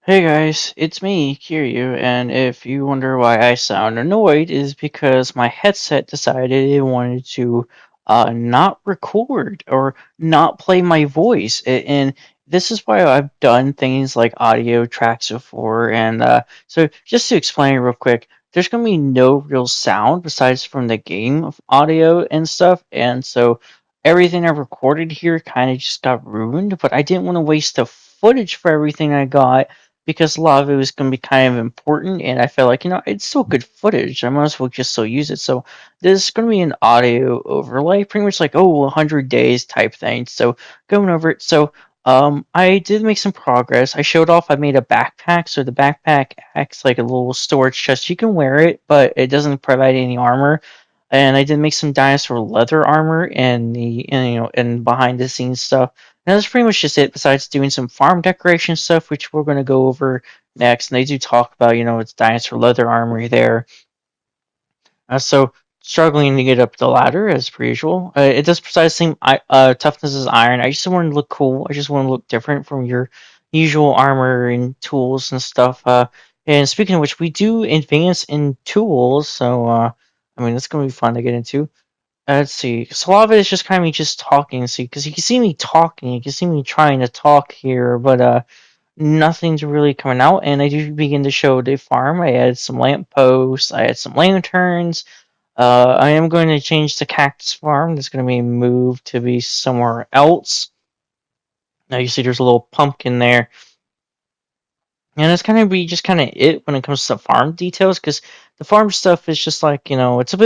Hey guys, it's me, Kiryu, and if you wonder why I sound annoyed, is because my headset decided it wanted to not record or not play my voice. And this is why I've done things like audio tracks before. And so, just to explain real quick, there's going to be no real sound besides from the game of audio and stuff. And so, everything I recorded here kind of just got ruined, but I didn't want to waste the footage for everything I got because a lot of it was going to be kind of important, and I felt like it's still good footage. I might as well just still use it. So this is going to be an audio overlay, pretty much like 100 days type thing. So going over it. So I did make some progress. I showed off. I made a backpack, so the backpack acts like a little storage chest. You can wear it, but it doesn't provide any armor. And I did make some dinosaur leather armor and behind the scenes stuff. And that's pretty much just it, besides doing some farm decoration stuff, which we're going to go over next. And they do talk about, it's dinosaur leather armory there. So, struggling to get up the ladder, as per usual. It does precise same toughness as iron. I just want to look cool. I just want to look different from your usual armor and tools and stuff. And speaking of which, we do advance in tools. So, I mean, it's going to be fun to get into. Let's see. So a lot of it is just kind of me just talking. See, because you can see me talking, you can see me trying to talk here, but nothing's really coming out. And I do begin to show the farm. I added some lamp posts. I had some lanterns. I am going to change the cactus farm. That's going to be moved to be somewhere else. Now you see there's a little pumpkin there. And that's kind of be just kind of it when it comes to farm details, because the farm stuff is just like it's a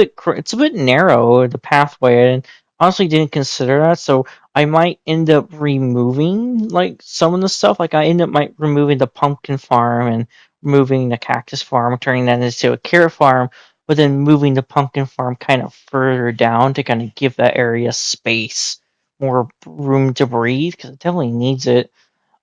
bit narrow the pathway, and honestly didn't consider that. So I might end up removing like some of the stuff. Like I end up might removing the pumpkin farm and moving the cactus farm, turning that into a carrot farm, but then moving the pumpkin farm kind of further down to kind of give that area space, more room to breathe, because it definitely needs it.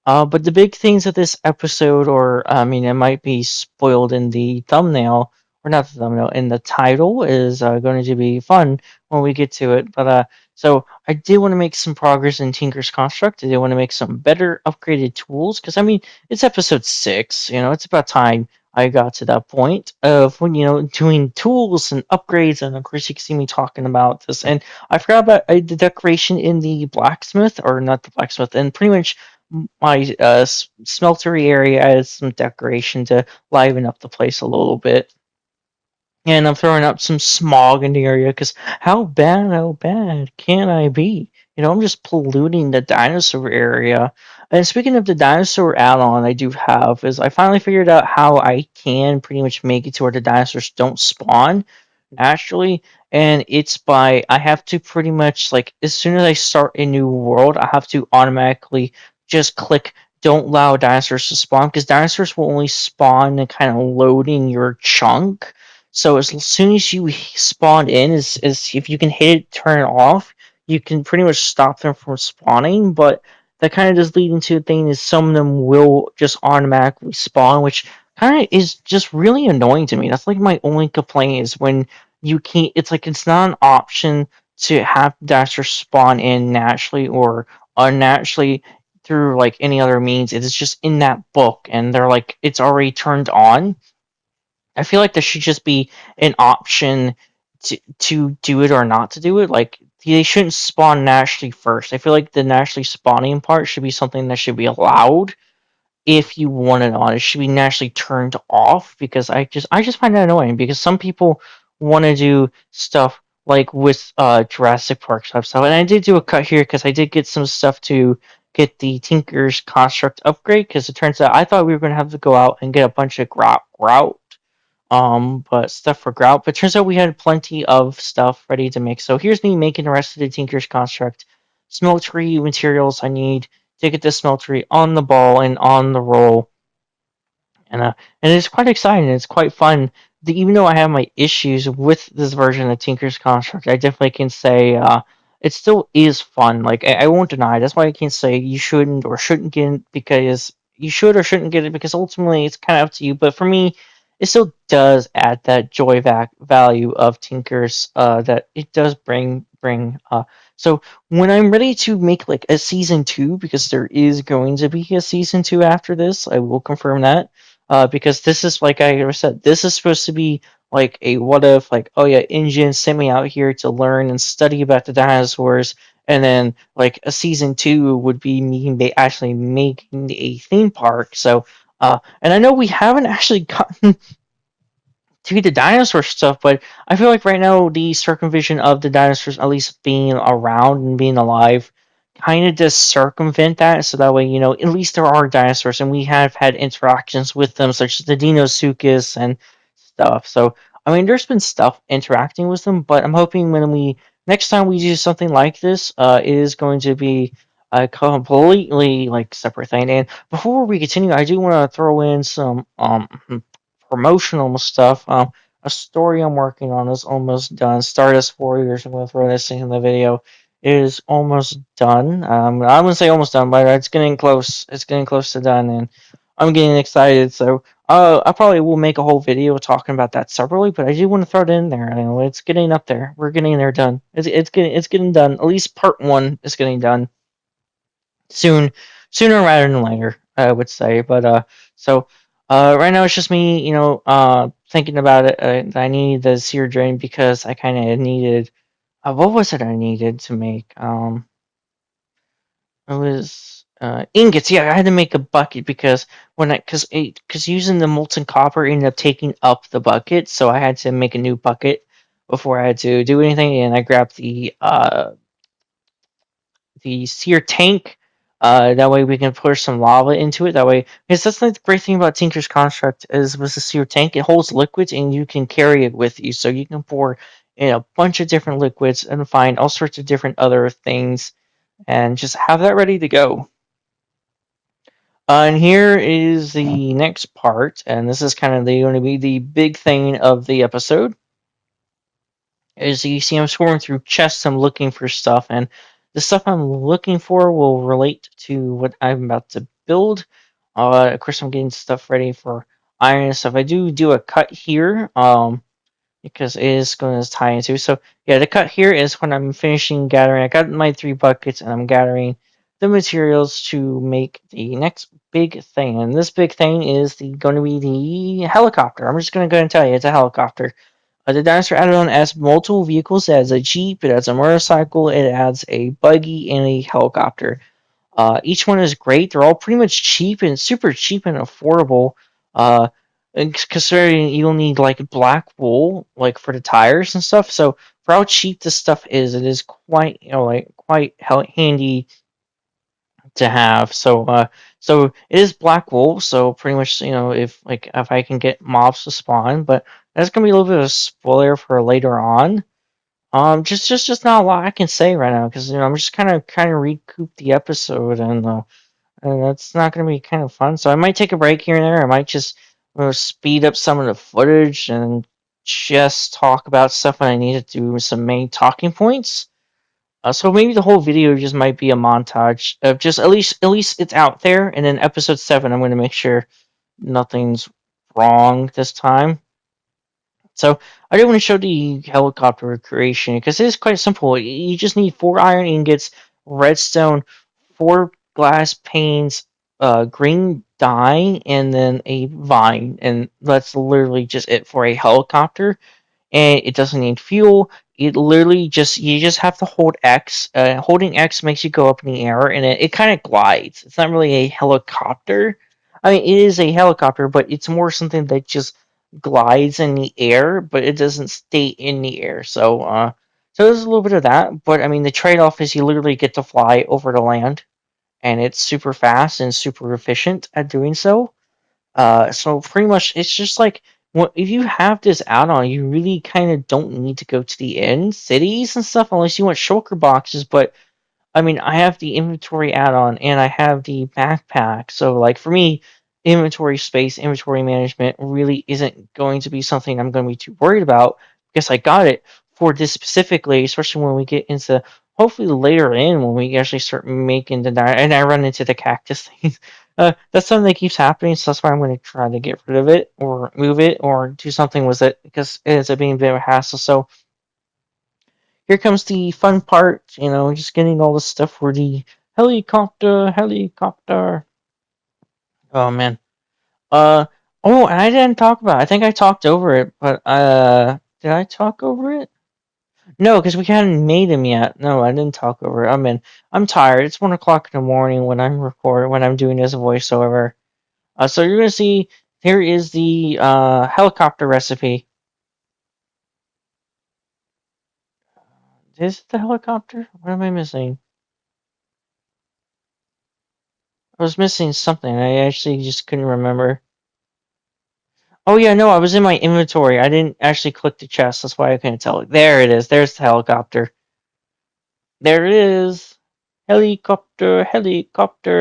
But the big things of this episode, or I mean, it might be spoiled in the thumbnail, or not the thumbnail, in the title, is going to be fun when we get to it. But so I did want to make some progress in Tinker's Construct. I did want to make some better upgraded tools, because I mean, it's episode 6. It's about time I got to that point of when doing tools and upgrades, and of course you can see me talking about this. And I forgot about the decoration in the blacksmith, or not the blacksmith, and pretty much my smeltery area added some decoration to liven up the place a little bit. And I'm throwing up some smog in the area because how bad can I be? I'm just polluting the dinosaur area. And speaking of the dinosaur add-on I do have, is I finally figured out how I can pretty much make it to where the dinosaurs don't spawn naturally. And it's by, I have to pretty much, like, as soon as I start a new world, I have to automatically just click don't allow dinosaurs to spawn, because dinosaurs will only spawn and kind of loading your chunk. So as soon as you spawn in, is if you can hit it, turn it off, you can pretty much stop them from spawning. But that kind of does lead into a thing is some of them will just automatically spawn, which kind of is just really annoying to me. That's like my only complaint is when you can't. It's like it's not an option to have dinosaurs spawn in naturally or unnaturally through like any other means. It is just in that book, and they're like it's already turned on. I feel like there should just be an option to do it or not to do it. Like they shouldn't spawn naturally first. I feel like the naturally spawning part should be something that should be allowed if you want it on. It should be naturally turned off, because I just find that annoying, because some people want to do stuff like with Jurassic Park stuff. And I did do a cut here because I did get some stuff to get the Tinker's Construct upgrade, because it turns out I thought we were going to have to go out and get a bunch of grout, but stuff for grout. But turns out we had plenty of stuff ready to make. So here's me making the rest of the Tinker's Construct. Smeltery materials I need to get the smeltery on the ball and on the roll. And it's quite exciting. It's quite fun. Even though I have my issues with this version of Tinker's Construct, I definitely can say it still is fun. Like I won't deny. That's why I can't say you shouldn't or shouldn't get it, because you should or shouldn't get it, because ultimately it's kind of up to you. But for me, it still does add that joy value of Tinker's that it does bring bring. So when I'm ready to make like a season two, because there is going to be a season two after this, I will confirm that. Because this is like I said, this is supposed to be like a what if, like, oh yeah, InGen sent me out here to learn and study about the dinosaurs, and then like a season two would be me actually making a theme park. So, and I know we haven't actually gotten to the dinosaur stuff, but I feel like right now the circumvention of the dinosaurs at least being around and being alive kind of does circumvent that, so that way, at least there are dinosaurs and we have had interactions with them, such as the Deinosuchus and stuff. So, I mean, there's been stuff interacting with them, but I'm hoping when we next time we do something like this, it is going to be a completely like separate thing. And before we continue, I do want to throw in some promotional stuff. A story I'm working on is almost done. Stardust Warriors. I'm going to throw this in the video. Is almost done. I wouldn't say almost done, but it's getting close. It's getting close to done, and I'm getting excited. So, I probably will make a whole video talking about that separately. But I do want to throw it in there. I know it's getting up there. We're getting there done. It's getting done. At least part one is getting done soon, sooner rather than later, I would say. But so right now it's just me, thinking about it. I need the sear drain because I kind of needed. What was it I needed to make? It was ingots. Yeah, I had to make a bucket because because using the molten copper ended up taking up the bucket, so I had to make a new bucket before I had to do anything. And I grabbed the sear tank. That way we can push some lava into it. That way, because that's the great thing about Tinker's Construct is with the sear tank, it holds liquids and you can carry it with you. So you can pour in a bunch of different liquids and find all sorts of different other things and just have that ready to go. And here is the next part, and this is kind of going to be the big thing of the episode. As you see, I'm scrolling through chests, I'm looking for stuff, and the stuff I'm looking for will relate to what I'm about to build. Of course, I'm getting stuff ready for iron and stuff. I do a cut here, because it is going to tie into. So yeah, the cut here is when I'm finishing gathering. I got my 3 buckets, and I'm gathering the materials to make the next big thing. And this big thing is going to be the helicopter. I'm just going to go and tell you, it's a helicopter. The dinosaur add-on adds multiple vehicles. It adds a jeep, it adds a motorcycle, it adds a buggy, and a helicopter. Each one is great. They're all pretty much cheap and super cheap and affordable. Uh, and considering you'll need like black wool, like for the tires and stuff. So for how cheap this stuff is, it is quite like quite handy to have. So it is black wool. So pretty much if I can get mobs to spawn, but that's gonna be a little bit of a spoiler for later on. Just not a lot I can say right now because I'm just kind of recoup the episode and that's not gonna be kind of fun. So I might take a break here and there. I might just speed up some of the footage and just talk about stuff when I need to do some main talking points. So maybe the whole video just might be a montage of just at least it's out there, and then episode 7 I'm going to make sure nothing's wrong this time. So I do want to show the helicopter creation because it is quite simple. You just need 4 iron ingots, redstone, 4 glass panes, green dye, and then a vine, and that's literally just it for a helicopter. And it doesn't need fuel. It literally just you just have to hold X. Holding X makes you go up in the air, and it kind of glides. It's not really a helicopter. I mean, it is a helicopter, but it's more something that just glides in the air, but it doesn't stay in the air. So there's a little bit of that. But I mean, the trade-off is you literally get to fly over the land, and it's super fast and super efficient at doing so. So pretty much, it's just like if you have this add-on, you really kind of don't need to go to the end cities and stuff unless you want shulker boxes. But I mean, I have the inventory add-on and I have the backpack. So like for me, inventory space, inventory management really isn't going to be something I'm going to be too worried about because I got it for this specifically, especially when we get into hopefully later in when we actually start making the and I run into the cactus thing. That's something that keeps happening, so that's why I'm going to try to get rid of it or move it or do something with it because it ends up being a bit of a hassle. So here comes the fun part. Just getting all the stuff for the helicopter. Oh man. Uh. Oh, and I didn't talk about it. I think I talked over it, but did I talk over it? No, because we hadn't made him yet. No, I didn't talk over it. I'm tired. It's 1 o'clock in the morning when I'm doing this voiceover. So you're gonna see here is the helicopter recipe. Is it the helicopter? What am I missing? I was missing something. I actually just couldn't remember. Oh yeah, no, I was in my inventory. I didn't actually click the chest. That's why I couldn't tell. There it is. There's the helicopter. There it is. Helicopter,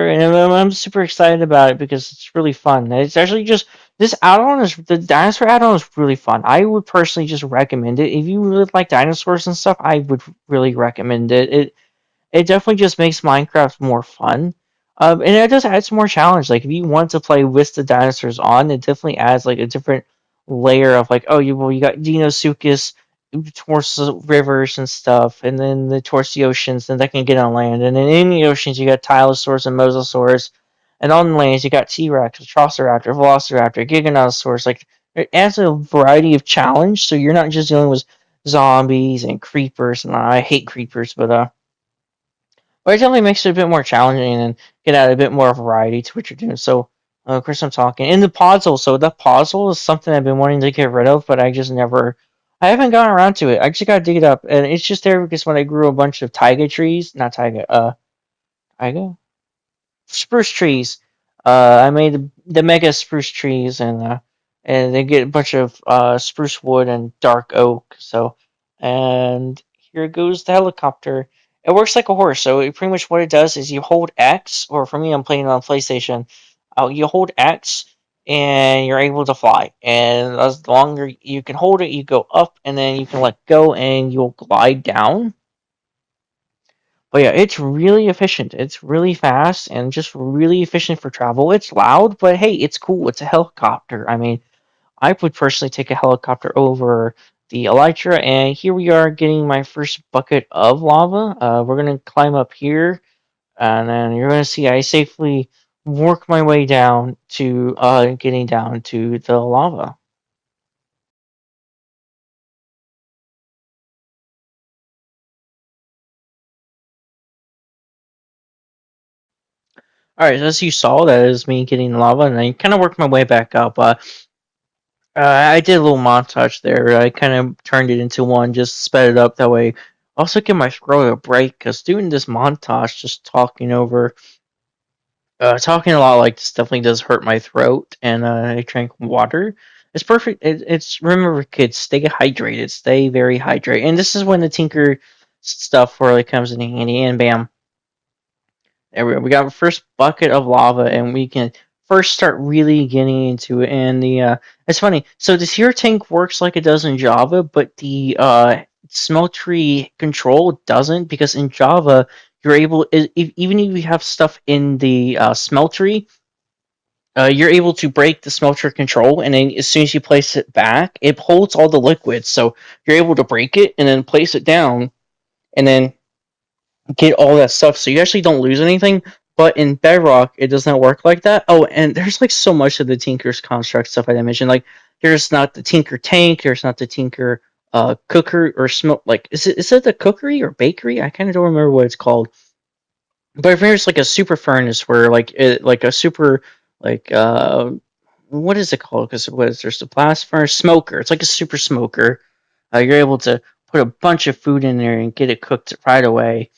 and I'm super excited about it because it's really fun. It's actually just this add-on is the dinosaur add-on is really fun. I would personally just recommend it if you really like dinosaurs and stuff. I would really recommend it. It definitely just makes Minecraft more fun. And it does add some more challenge. Like if you want to play with the dinosaurs on, it definitely adds like a different layer of like, oh, you got Deinosuchus towards the rivers and stuff, and then towards the oceans, and that can get on land. And then in the oceans, you got Tylosaurus and Mosasaurus, and on the lands, you got T-Rex, Velociraptor, Velociraptor, Giganotosaurus. Like it adds a variety of challenge, so you're not just dealing with zombies and creepers. And I hate creepers, but it definitely makes it a bit more challenging and get add a bit more variety to what you're doing. So, of course, I'm talking. And the puzzle. So, the puzzle is something I've been wanting to get rid of, but I just never. I haven't gotten around to it. I just gotta dig it up. And it's just there because when I grew a bunch of taiga trees, not taiga, taiga? Spruce trees. I made the mega spruce trees, and they get a bunch of spruce wood and dark oak. So, and here goes the helicopter. It works like a horse. So pretty much what it does is you hold X, or for me, I'm playing on PlayStation. You hold X, and you're able to fly. And as longer you can hold it, you go up, and then you can let go, and you'll glide down. But yeah, it's really efficient. It's really fast and just really efficient for travel. It's loud, but hey, it's cool. It's a helicopter. I mean, I would personally take a helicopter over the Elytra, and here we are getting my first bucket of lava. We're gonna climb up here, and then you're gonna see I safely work my way down to getting down to the lava. All right, as you saw, that is me getting lava, and I kind of worked my way back up. I did a little montage there. I kind of turned it into one, just sped it up that way. Also, give my throat a break because doing this montage, just talking a lot like this definitely does hurt my throat. And I drank water. It's perfect. It's remember, kids, stay hydrated, stay very hydrated. And this is when the Tinker stuff really comes in handy. And bam, there we go. We got our first bucket of lava, and we can first start really getting into it. And it's funny. So this here tank works like it does in Java, but the smeltery control doesn't because in Java you're able, even if you have stuff in the smeltery, you're able to break the smelter control, and then as soon as you place it back, it holds all the liquids. So you're able to break it and then place it down, and then get all that stuff, so you actually don't lose anything. But in Bedrock, it does not work like that. Oh, and there's like so much of the Tinker's construct stuff I didn't mention. Like, there's not the Tinker tank, there's not the Tinker cooker or smoke. Like, is it the cookery or bakery? I kind of don't remember what it's called. But if there's like a super furnace where like a super like what is it called? Because what is there's the blast furnace smoker. It's like a super smoker. You're able to put a bunch of food in there and get it cooked right away.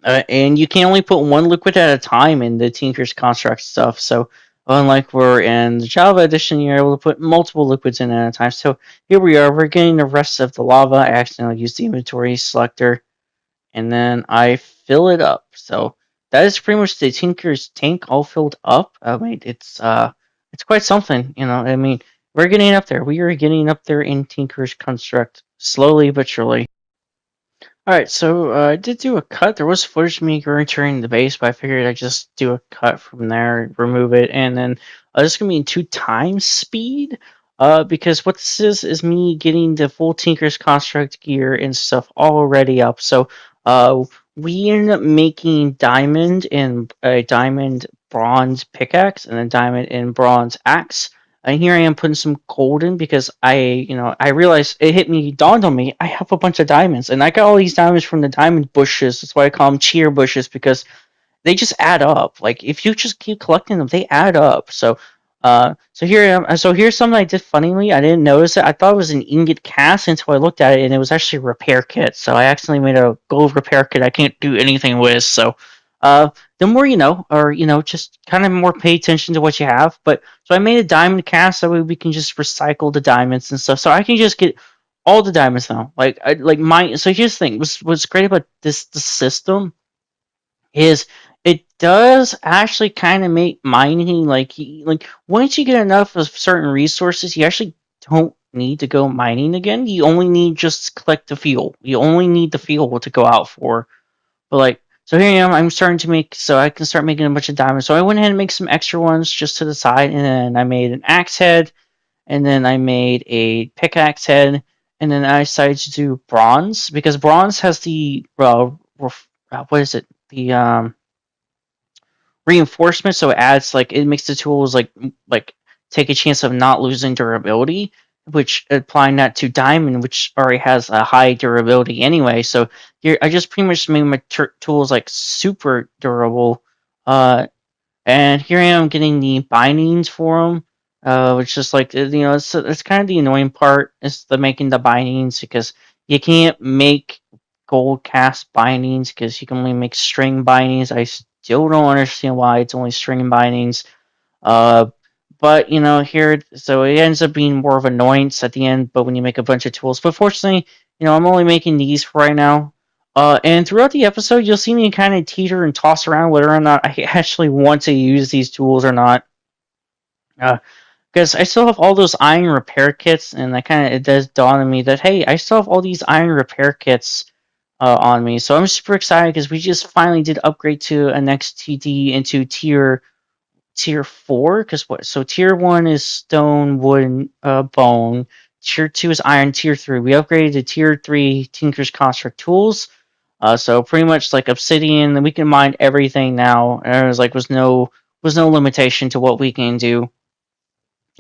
And you can only put one liquid at a time in the Tinker's Construct stuff. So, unlike we're in the Java edition, you're able to put multiple liquids in at a time. So, here we are. We're getting the rest of the lava. I accidentally used the inventory selector, and then I fill it up. So, that is pretty much the Tinker's tank all filled up. I mean, it's quite something, I mean, we're getting up there. We are getting up there in Tinker's Construct slowly but surely. Alright, so I did do a cut. There was footage of me returning the base, but I figured I'd just do a cut from there, remove it, and then this is going to be in 2 times speed. Because what this is me getting the full Tinker's Construct gear and stuff already up. So, we ended up making diamond and a diamond bronze pickaxe and a diamond and bronze axe. And here I am putting some gold in because I realized it hit me, dawned on me, I have a bunch of diamonds, and I got all these diamonds from the diamond bushes. That's why I call them cheer bushes because they just add up. Like if you just keep collecting them, they add up. So here I am. So here's something I did funnily. I didn't notice it. I thought it was an ingot cast until I looked at it, and it was actually a repair kit. So I accidentally made a gold repair kit I can't do anything with. So, uh, the more you know, or just kind of more pay attention to what you have. But so I made a diamond cast that way we can just recycle the diamonds and stuff. So I can just get all the diamonds now. Like my. So here's the thing. What's great about this system is it does actually kind of make mining like once you get enough of certain resources, you actually don't need to go mining again. You only need just collect the fuel. You only need the fuel to go out for. But like so here I am, I'm starting to make so I can start making a bunch of diamonds. So I went ahead and make some extra ones just to the side, and then I made an axe head, and then I made a pickaxe head, and then I decided to do bronze because bronze has the what is it? The reinforcement, so it adds like it makes the tools like take a chance of not losing durability, which applying that to diamond, which already has a high durability anyway. So I just pretty much made my tools like super durable. And here I am getting the bindings for them, which is like it's kind of the annoying part is the making the bindings because you can't make gold cast bindings because you can only make string bindings. I still don't understand why it's only string bindings. Uh, but here, so it ends up being more of an annoyance at the end. But when you make a bunch of tools, but fortunately, I'm only making these for right now. And throughout the episode, you'll see me kind of teeter and toss around whether or not I actually want to use these tools or not. Because I still have all those iron repair kits, and it does dawn on me that hey, I still have all these iron repair kits on me. So I'm super excited because we just finally did upgrade to an XTD into tier 4 because what so tier 1 is stone wood and bone, tier 2 is iron, tier 3 we upgraded to tier 3 tinker's construct tools, so pretty much like obsidian, and we can mine everything now, and was no limitation to what we can do.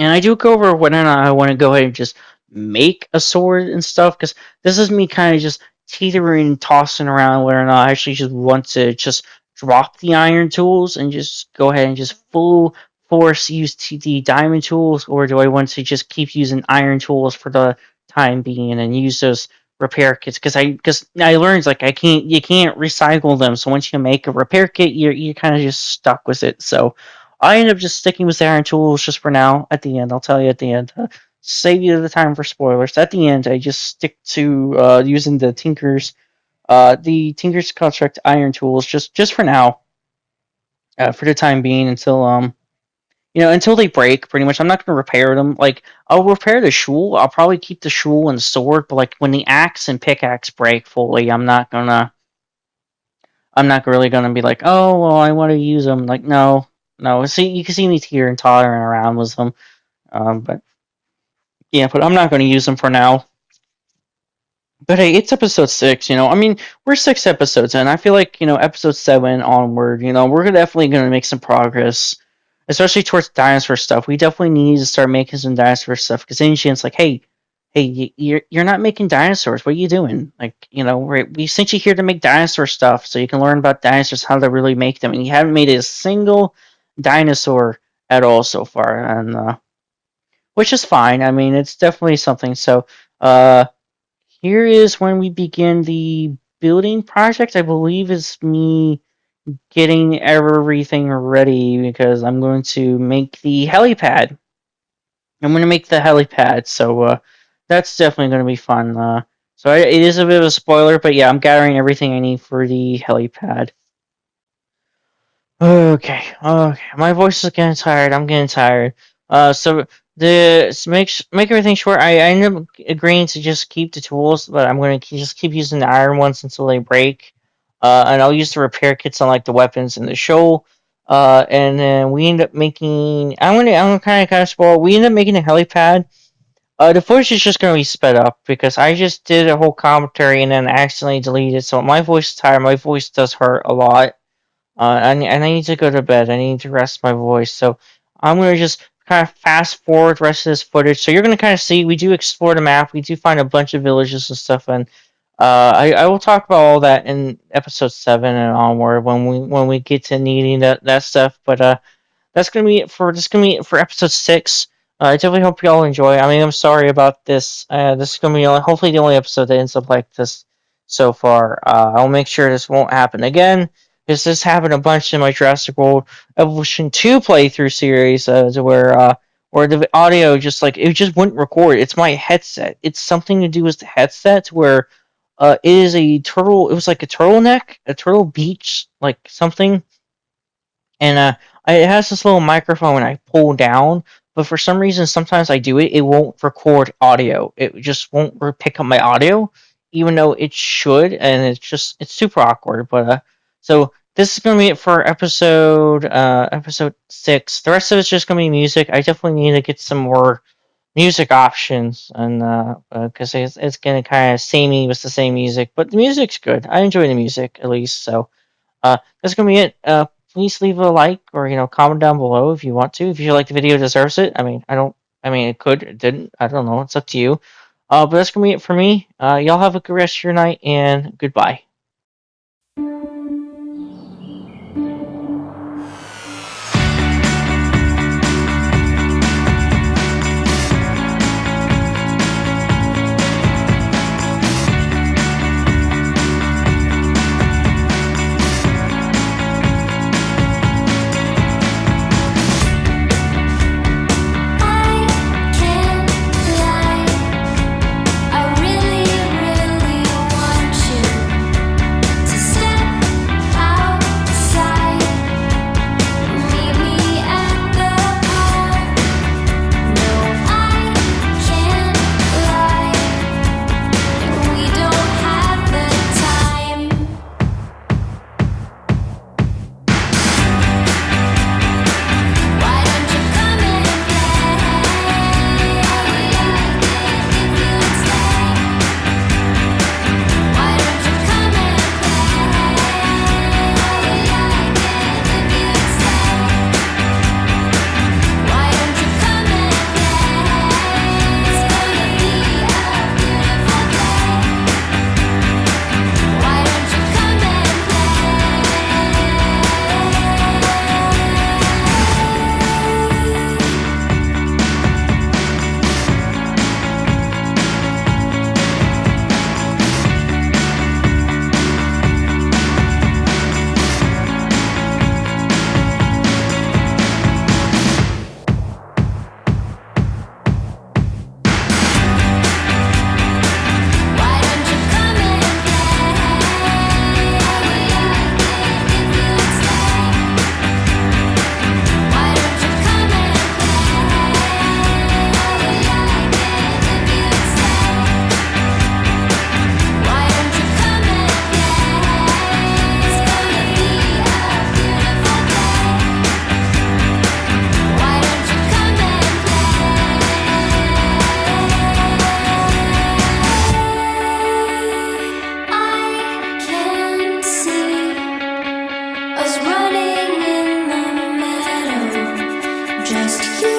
And I do go over when I want to go ahead and just make a sword and stuff, because this is me kind of just teetering, tossing around whether or not I actually just want to just drop the iron tools and just go ahead and just full force use the diamond tools, or do I want to just keep using iron tools for the time being and use those repair kits? Because I learned like you can't recycle them. So once you make a repair kit, you're kind of just stuck with it. So I end up just sticking with the iron tools just for now. At the end, I'll tell you at the end. Save you the time for spoilers. At the end, I just stick to using the Tinker's Construct iron tools just for now, for the time being until they break. Pretty much, I'm not going to repair them. Like I'll repair the shool. I'll probably keep the shool and the sword, but like when the axe and pickaxe break fully, I'm not really gonna be like, oh well, I want to use them. Like no, no. See, you can see me here and tottering around with them. But yeah, but I'm not going to use them for now. But hey, it's episode 6. I mean, we're 6 episodes in. I feel like episode 7 onward. We're definitely going to make some progress, especially towards dinosaur stuff. We definitely need to start making some dinosaur stuff because Ancient's like, hey, you're not making dinosaurs. What are you doing? Like, we sent you here to make dinosaur stuff so you can learn about dinosaurs, how to really make them, and you haven't made a single dinosaur at all so far, and which is fine. I mean, it's definitely something. So, here is when we begin the building project. I believe it's me getting everything ready because I'm going to make the helipad. I'm going to make the helipad, so that's definitely going to be fun. So it is a bit of a spoiler, but yeah, I'm gathering everything I need for the helipad. Okay. My voice is getting tired. I'm getting tired. So make everything short. I ended up agreeing to just keep the tools, but I'm gonna just keep using the iron ones until they break. And I'll use the repair kits on like the weapons and the show. And then we end up making. I'm gonna kind of spoil. We end up making a helipad. The footage is just going to be sped up because I just did a whole commentary and then accidentally deleted. So my voice is tired. My voice does hurt a lot. And I need to go to bed. I need to rest my voice. So I'm going to just kind of fast forward the rest of this footage. So you're going to kind of see we do explore the map. We do find a bunch of villages and stuff. And I will talk about all that in episode 7 and onward when we get to needing that stuff. But that's gonna be it for episode 6. I definitely hope you all enjoy. I mean, I'm sorry about this. This is gonna be hopefully the only episode that ends up like this so far. I'll make sure this won't happen again. This happened a bunch in my Jurassic World Evolution 2 playthrough series, to where the audio just like it just wouldn't record. It's my headset. It's something to do with the headset where it is a turtle. It was like a turtleneck, a turtle beach, like something, and it has this little microphone I pull down, but for some reason sometimes I do it, it won't record audio. It just won't pick up my audio, even though it should, and it's super awkward. But so this is gonna be it for episode 6. The rest of it's just gonna be music. I definitely need to get some more music options, and because it's gonna kind of samey with the same music, but the music's good. I enjoy the music at least, so that's gonna be it. Please leave a like or comment down below if you want to. If you feel like the video deserves it. I mean, I don't. I mean, it could, it didn't. I don't know. It's up to you. But that's gonna be it for me. Y'all have a good rest of your night and goodbye. Running in the meadow, just you.